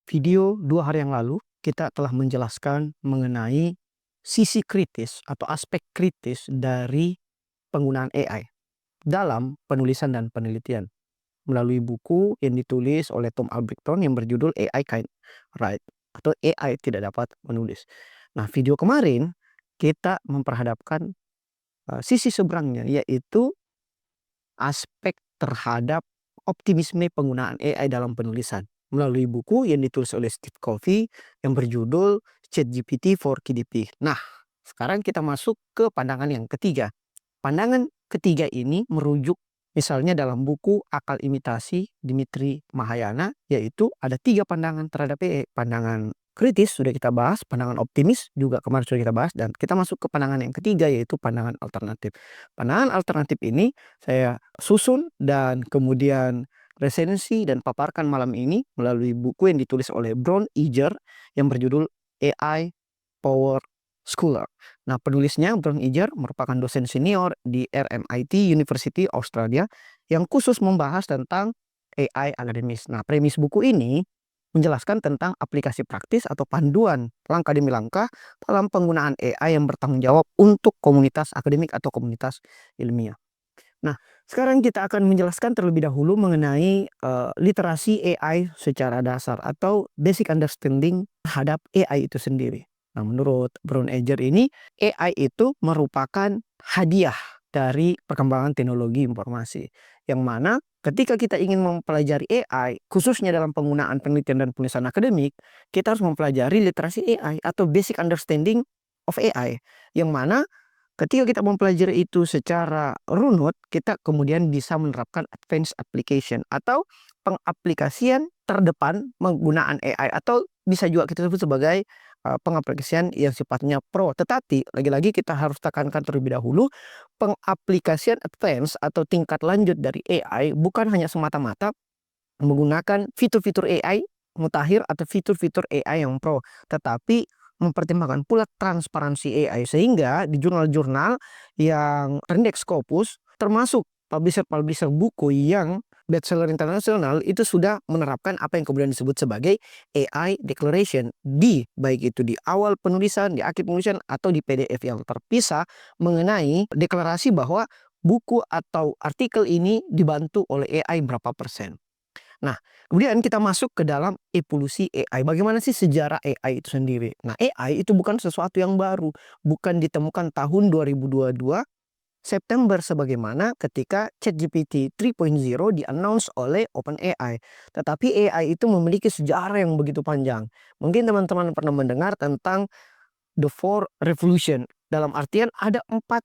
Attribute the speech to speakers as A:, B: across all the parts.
A: Video 2 hari yang lalu, kita telah menjelaskan mengenai sisi kritis atau aspek kritis dari penggunaan AI dalam penulisan dan penelitian melalui buku yang ditulis oleh Tom Albrechtson yang berjudul AI Can't Write atau AI tidak dapat menulis. Nah, video kemarin kita memperhadapkan sisi seberangnya, yaitu aspek terhadap optimisme penggunaan AI dalam penulisan melalui buku yang ditulis oleh Steve Covey yang berjudul ChatGPT for KDP. Nah, sekarang kita masuk ke pandangan yang ketiga. Pandangan ketiga ini merujuk misalnya dalam buku Akal Imitasi Dimitri Mahayana, yaitu ada 3 pandangan terhadap AI. Pandangan kritis sudah kita bahas, pandangan optimis juga kemarin sudah kita bahas, dan kita masuk ke pandangan yang ketiga, yaitu pandangan alternatif. Pandangan alternatif ini saya susun dan kemudian resensi dan paparkan malam ini melalui buku yang ditulis oleh Brown Iger yang berjudul AI Power Scholar. Nah, penulisnya Brown Iger merupakan dosen senior di RMIT University Australia yang khusus membahas tentang AI akademis. Nah, premis buku ini menjelaskan tentang aplikasi praktis atau panduan langkah demi langkah dalam penggunaan AI yang bertanggung jawab untuk komunitas akademik atau komunitas ilmiah. Nah, sekarang kita akan menjelaskan terlebih dahulu mengenai literasi AI secara dasar atau basic understanding terhadap AI itu sendiri. Nah, menurut Brown Iger ini, AI itu merupakan hadiah dari perkembangan teknologi informasi. Yang mana ketika kita ingin mempelajari AI, khususnya dalam penggunaan penelitian dan penulisan akademik, kita harus mempelajari literasi AI atau basic understanding of AI. Yang mana ketika kita mempelajari itu secara runut, kita kemudian bisa menerapkan advanced application atau pengaplikasian terdepan penggunaan AI, atau bisa juga kita sebut sebagai pengaplikasian yang sifatnya pro. Tetapi lagi-lagi kita harus tekankan terlebih dahulu, pengaplikasian advance atau tingkat lanjut dari AI bukan hanya semata-mata menggunakan fitur-fitur AI mutakhir atau fitur-fitur AI yang pro, tetapi mempertimbangkan pula transparansi AI, sehingga di jurnal-jurnal yang terindeks Scopus termasuk publisher-publisher buku yang bestseller internasional itu sudah menerapkan apa yang kemudian disebut sebagai AI declaration di baik itu di awal penulisan, di akhir penulisan, atau di PDF yang terpisah mengenai deklarasi bahwa buku atau artikel ini dibantu oleh AI berapa persen. Nah, kemudian kita masuk ke dalam evolusi AI. Bagaimana sih sejarah AI itu sendiri? Nah, AI itu bukan sesuatu yang baru, bukan ditemukan tahun 2022 September sebagaimana ketika ChatGPT 3.0 di-announce oleh OpenAI. Tetapi AI itu memiliki sejarah yang begitu panjang. Mungkin teman-teman pernah mendengar tentang The Four Revolution. Dalam artian ada 4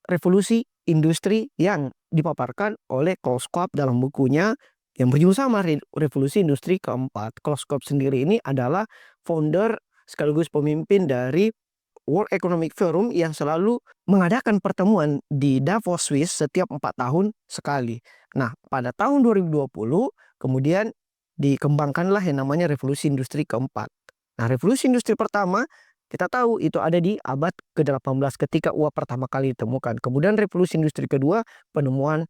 A: revolusi industri yang dipaparkan oleh Klaus Schwab dalam bukunya yang berjudul sama, Revolusi Industri Keempat. Klaus Schwab sendiri ini adalah founder sekaligus pemimpin dari World Economic Forum yang selalu mengadakan pertemuan di Davos, Swiss setiap 4 tahun sekali. Nah, pada tahun 2020 kemudian dikembangkanlah yang namanya Revolusi Industri Keempat. Nah, Revolusi Industri pertama kita tahu itu ada di abad ke-18 ketika uap pertama kali ditemukan. Kemudian Revolusi Industri kedua penemuan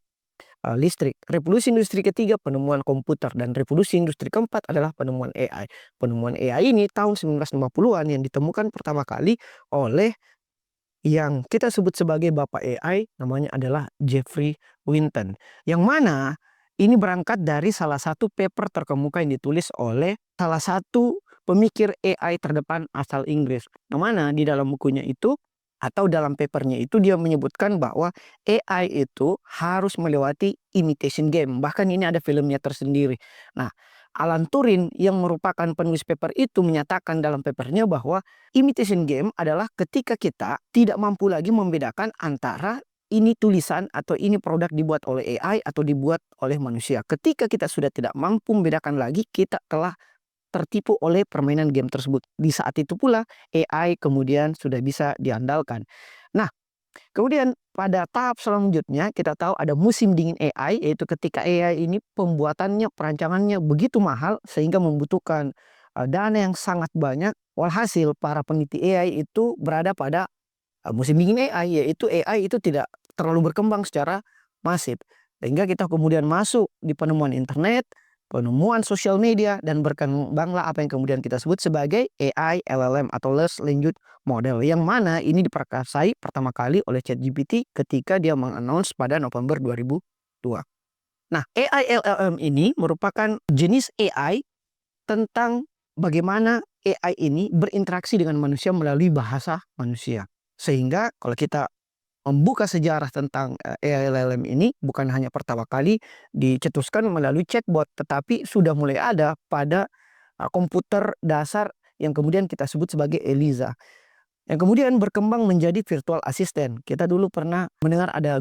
A: listrik. Revolusi industri ketiga penemuan komputer, dan revolusi industri keempat adalah penemuan AI. Penemuan AI ini tahun 1950-an yang ditemukan pertama kali oleh yang kita sebut sebagai bapak AI, namanya adalah Geoffrey Hinton. Yang mana ini berangkat dari salah satu paper terkemuka yang ditulis oleh salah satu pemikir AI terdepan asal Inggris. Yang mana di dalam bukunya itu atau dalam papernya itu dia menyebutkan bahwa AI itu harus melewati imitation game. Bahkan ini ada filmnya tersendiri. Nah, Alan Turing yang merupakan penulis paper itu menyatakan dalam papernya bahwa imitation game adalah ketika kita tidak mampu lagi membedakan antara ini tulisan atau ini produk dibuat oleh AI atau dibuat oleh manusia. Ketika kita sudah tidak mampu membedakan lagi, kita telah tertipu oleh permainan game tersebut. Di saat itu pula AI kemudian sudah bisa diandalkan. Nah, kemudian pada tahap selanjutnya kita tahu ada musim dingin AI, yaitu ketika AI ini pembuatannya, perancangannya begitu mahal sehingga membutuhkan dana yang sangat banyak. Walhasil para peneliti AI itu berada pada musim dingin AI, yaitu AI itu tidak terlalu berkembang secara masif. Sehingga kita kemudian masuk di penemuan internet, penemuan sosial media, dan berkembanglah apa yang kemudian kita sebut sebagai AI LLM atau Large Language Model, yang mana ini diperkasai pertama kali oleh ChatGPT ketika dia mengannounce pada November 2002. Nah, AI LLM ini merupakan jenis AI tentang bagaimana AI ini berinteraksi dengan manusia melalui bahasa manusia. Sehingga kalau kita membuka sejarah tentang AI LLM ini bukan hanya pertama kali dicetuskan melalui chatbot, tetapi sudah mulai ada pada komputer dasar yang kemudian kita sebut sebagai Eliza, yang kemudian berkembang menjadi virtual assistant. Kita dulu pernah mendengar ada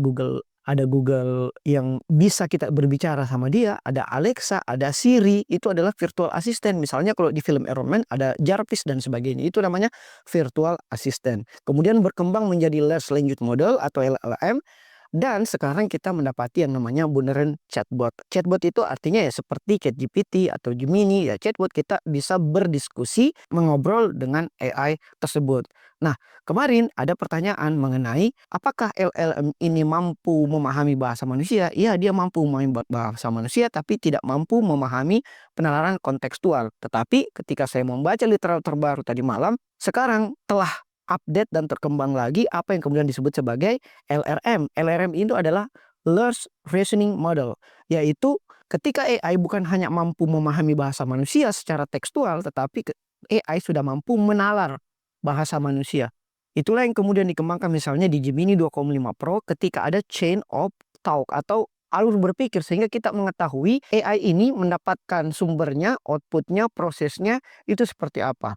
A: Google yang bisa kita berbicara sama dia, ada Alexa, ada Siri, itu adalah virtual assistant. Misalnya kalau di film Iron Man ada Jarvis dan sebagainya, itu namanya virtual assistant. Kemudian berkembang menjadi large language model atau LLM, dan sekarang kita mendapati yang namanya beneran chatbot. Chatbot itu artinya ya seperti ChatGPT atau Gemini, ya chatbot kita bisa berdiskusi, mengobrol dengan AI tersebut. Nah, kemarin ada pertanyaan mengenai apakah LLM ini mampu memahami bahasa manusia? Iya, dia mampu memahami bahasa manusia, tapi tidak mampu memahami penalaran kontekstual. Tetapi ketika saya membaca literatur terbaru tadi malam, sekarang telah update dan terkembang lagi apa yang kemudian disebut sebagai LRM. LRM itu adalah Large Reasoning Model, yaitu ketika AI bukan hanya mampu memahami bahasa manusia secara tekstual, tetapi AI sudah mampu menalar bahasa manusia. Itulah yang kemudian dikembangkan misalnya di Gemini 2,5 Pro ketika ada chain of thought atau alur berpikir, sehingga kita mengetahui AI ini mendapatkan sumbernya, outputnya, prosesnya itu seperti apa.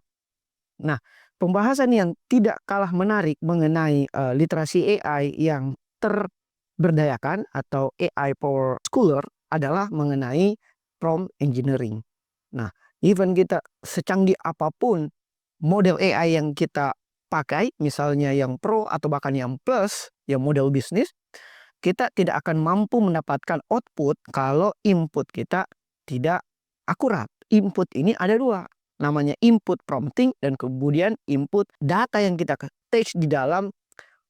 A: Nah, pembahasan yang tidak kalah menarik mengenai literasi AI yang terberdayakan atau AI for Scholar adalah mengenai prompt engineering. Nah, even kita secanggih apapun model AI yang kita pakai, misalnya yang Pro atau bahkan yang Plus, yang model bisnis, kita tidak akan mampu mendapatkan output kalau input kita tidak akurat. Input ini ada dua, namanya input prompting dan kemudian input data yang kita attach di dalam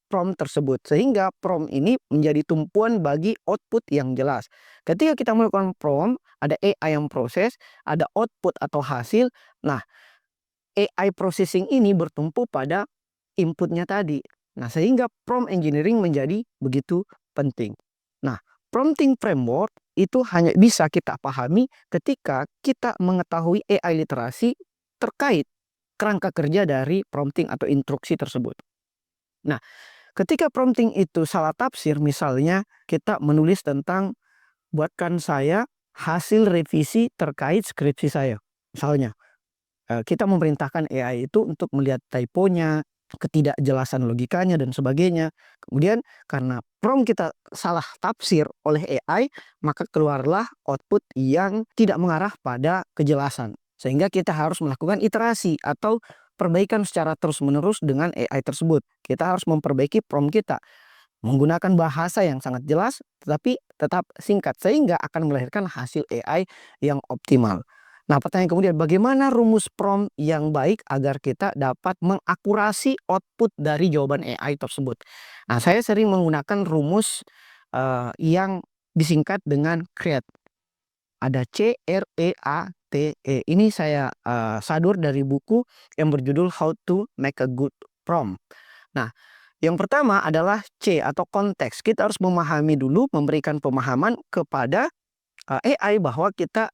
A: prompt tersebut. Sehingga prompt ini menjadi tumpuan bagi output yang jelas. Ketika kita melakukan prompt, ada AI yang proses, ada output atau hasil. Nah, AI processing ini bertumpu pada inputnya tadi. Nah, sehingga prompt engineering menjadi begitu penting. Nah, prompting framework itu hanya bisa kita pahami ketika kita mengetahui AI literasi terkait kerangka kerja dari prompting atau instruksi tersebut. Nah, ketika prompting itu salah tafsir, misalnya kita menulis tentang buatkan saya hasil revisi terkait skripsi saya. Misalnya, kita memerintahkan AI itu untuk melihat typonya, ketidakjelasan logikanya dan sebagainya. Kemudian karena prompt kita salah tafsir oleh AI, maka keluarlah output yang tidak mengarah pada kejelasan. Sehingga kita harus melakukan iterasi atau perbaikan secara terus-menerus dengan AI tersebut. Kita harus memperbaiki prompt kita menggunakan bahasa yang sangat jelas tetapi tetap singkat, sehingga akan melahirkan hasil AI yang optimal. Nah, pertanyaan kemudian, bagaimana rumus prompt yang baik agar kita dapat mengakurasi output dari jawaban AI tersebut? Nah, saya sering menggunakan rumus yang disingkat dengan CREATE. Ada CREATE. Ini saya sadur dari buku yang berjudul How to Make a Good Prompt. Nah, yang pertama adalah C atau konteks. Kita harus memahami dulu, memberikan pemahaman kepada AI bahwa kita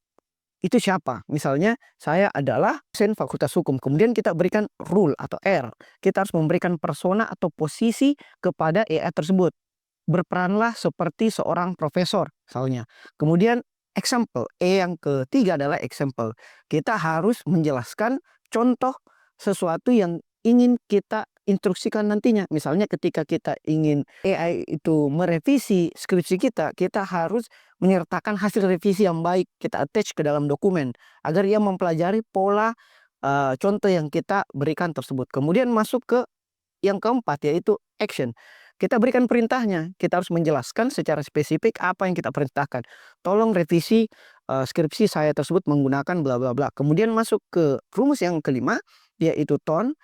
A: itu siapa. Misalnya saya adalah dosen Fakultas Hukum, kemudian kita berikan rule atau R. Kita harus memberikan persona atau posisi kepada AI tersebut. Berperanlah seperti seorang profesor misalnya. Kemudian example, yang ketiga adalah example. Kita harus menjelaskan contoh sesuatu yang ingin kita instruksikan nantinya. Misalnya ketika kita ingin AI itu merevisi skripsi kita, kita harus menyertakan hasil revisi yang baik, kita attach ke dalam dokumen agar ia mempelajari pola contoh yang kita berikan tersebut. Kemudian masuk ke yang keempat, yaitu action. Kita berikan perintahnya, kita harus menjelaskan secara spesifik apa yang kita perintahkan. Tolong revisi skripsi saya tersebut menggunakan bla bla bla. Kemudian masuk ke rumus yang kelima, yaitu tone.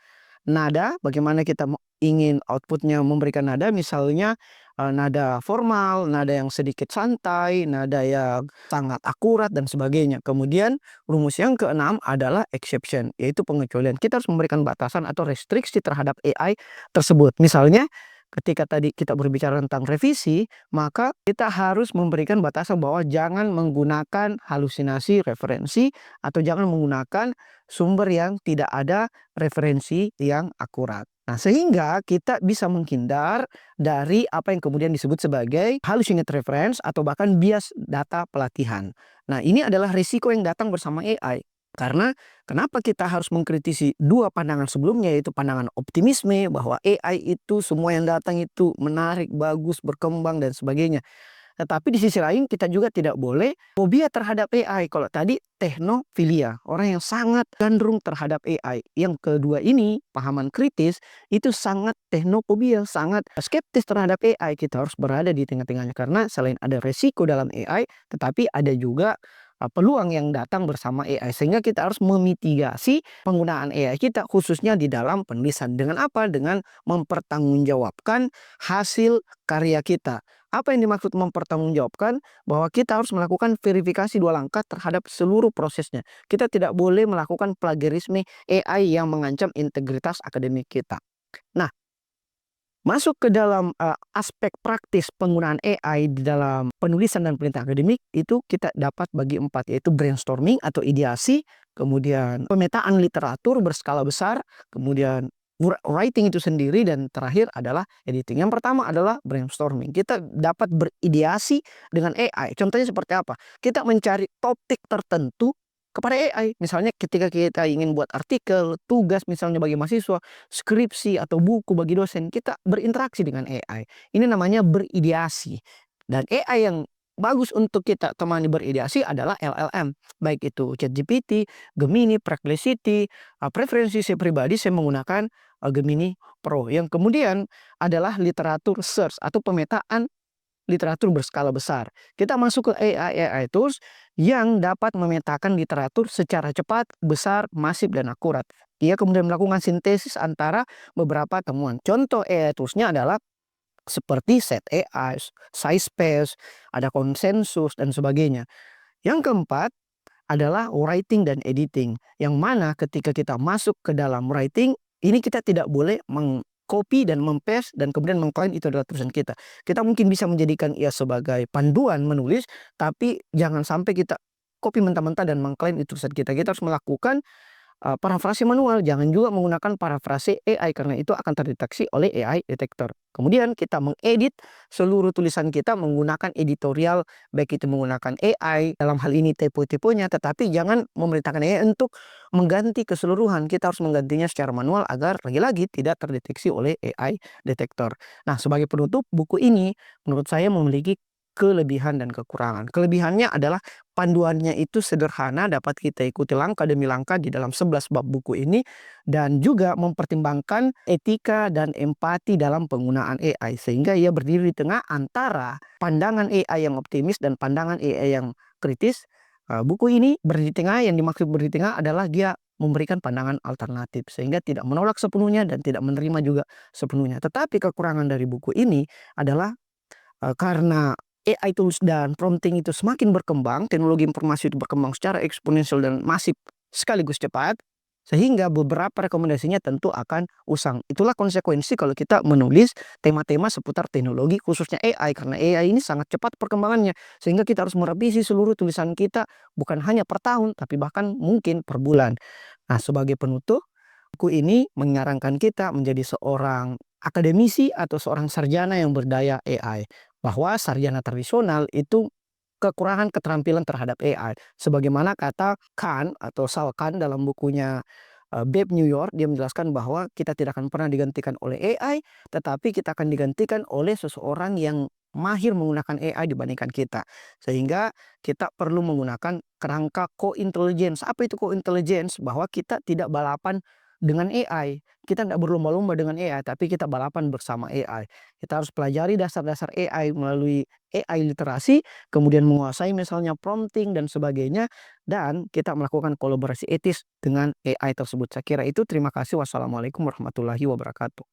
A: Nada, bagaimana kita ingin outputnya memberikan nada, misalnya nada formal, nada yang sedikit santai, nada yang sangat akurat dan sebagainya. Kemudian rumus yang keenam adalah exception, yaitu pengecualian. Kita harus memberikan batasan atau restriksi terhadap AI tersebut. Misalnya ketika tadi kita berbicara tentang revisi, maka kita harus memberikan batasan bahwa jangan menggunakan halusinasi referensi atau jangan menggunakan sumber yang tidak ada referensi yang akurat. Nah, sehingga kita bisa menghindar dari apa yang kemudian disebut sebagai hallucinate reference atau bahkan bias data pelatihan. Nah, ini adalah risiko yang datang bersama AI. Karena kenapa kita harus mengkritisi dua pandangan sebelumnya, yaitu pandangan optimisme bahwa AI itu semua yang datang itu menarik, bagus, berkembang dan sebagainya. Tetapi di sisi lain kita juga tidak boleh fobia terhadap AI. Kalau tadi teknofilia, orang yang sangat cenderung terhadap AI. Yang kedua ini, pahaman kritis, itu sangat teknofobia, sangat skeptis terhadap AI. Kita harus berada di tengah-tengahnya karena selain ada resiko dalam AI, tetapi ada juga peluang yang datang bersama AI. Sehingga kita harus memitigasi penggunaan AI kita khususnya di dalam penulisan. Dengan apa? Dengan mempertanggungjawabkan hasil karya kita. Apa yang dimaksud mempertanggungjawabkan? Bahwa kita harus melakukan verifikasi 2 langkah terhadap seluruh prosesnya. Kita tidak boleh melakukan plagiarisme AI yang mengancam integritas akademik kita. Nah, masuk ke dalam aspek praktis penggunaan AI di dalam penulisan dan penelitian akademik itu kita dapat bagi 4, yaitu brainstorming atau ideasi, kemudian pemetaan literatur berskala besar, kemudian writing itu sendiri, dan terakhir adalah editing. Yang pertama adalah brainstorming. Kita dapat berideasi dengan AI. Contohnya seperti apa? Kita mencari topik tertentu kepada AI. Misalnya ketika kita ingin buat artikel, tugas misalnya bagi mahasiswa, skripsi atau buku bagi dosen, kita berinteraksi dengan AI. Ini namanya berideasi. Dan AI yang bagus untuk kita temani berideasi adalah LLM. Baik itu ChatGPT, Gemini, Perplexity, preferensi saya pribadi saya menggunakan Gemini Pro. Yang kemudian adalah literatur search atau pemetaan literatur berskala besar. Kita masuk ke AI tools yang dapat memetakan literatur secara cepat, besar, masif, dan akurat. Ia kemudian melakukan sintesis antara beberapa temuan. Contoh AI toolsnya adalah seperti Set AI, SciSpace, ada konsensus, dan sebagainya. Yang keempat adalah writing dan editing. Yang mana ketika kita masuk ke dalam writing, ini kita tidak boleh mengcopy dan paste dan kemudian mengklaim itu adalah tulisan kita. Kita mungkin bisa menjadikan ia sebagai panduan menulis, tapi jangan sampai kita copy mentah-mentah dan mengklaim itu tulisan kita. Kita harus melakukan parafrase manual. Jangan juga menggunakan parafrase AI karena itu akan terdeteksi oleh AI detector. Kemudian kita mengedit seluruh tulisan kita menggunakan editorial, baik itu menggunakan AI, dalam hal ini typo-typonya, tetapi jangan memerintahkan AI untuk mengganti keseluruhan. Kita harus menggantinya secara manual agar lagi-lagi tidak terdeteksi oleh AI detector. Nah, sebagai penutup, buku ini menurut saya memiliki kelebihan dan kekurangan. Kelebihannya adalah panduannya itu sederhana, dapat kita ikuti langkah demi langkah di dalam 11 bab buku ini, dan juga mempertimbangkan etika dan empati dalam penggunaan AI sehingga ia berdiri di tengah antara pandangan AI yang optimis dan pandangan AI yang kritis. Buku ini berdiri di tengah, yang dimaksud berdiri di tengah adalah dia memberikan pandangan alternatif sehingga tidak menolak sepenuhnya dan tidak menerima juga sepenuhnya. Tetapi kekurangan dari buku ini adalah karena AI tools dan prompting itu semakin berkembang, teknologi informasi itu berkembang secara eksponensial dan masif sekaligus cepat, sehingga beberapa rekomendasinya tentu akan usang. Itulah konsekuensi kalau kita menulis tema-tema seputar teknologi khususnya AI, karena AI ini sangat cepat perkembangannya, sehingga kita harus merevisi seluruh tulisan kita bukan hanya per tahun, tapi bahkan mungkin per bulan. Nah, sebagai penutup, buku ini menyarankan kita menjadi seorang akademisi atau seorang sarjana yang berdaya AI. Bahwa sarjana tradisional itu kekurangan keterampilan terhadap AI. Sebagaimana kata Khan atau Sal Khan dalam bukunya Babe New York, dia menjelaskan bahwa kita tidak akan pernah digantikan oleh AI, tetapi kita akan digantikan oleh seseorang yang mahir menggunakan AI dibandingkan kita. Sehingga kita perlu menggunakan kerangka co-intelligence. Apa itu co-intelligence? Bahwa kita tidak balapan dengan AI. Kita tidak berlomba-lomba dengan AI, tapi kita balapan bersama AI. Kita harus pelajari dasar-dasar AI melalui AI literasi, kemudian menguasai misalnya prompting dan sebagainya, dan kita melakukan kolaborasi etis dengan AI tersebut. Saya kira itu. Terima kasih. Wassalamualaikum warahmatullahi wabarakatuh.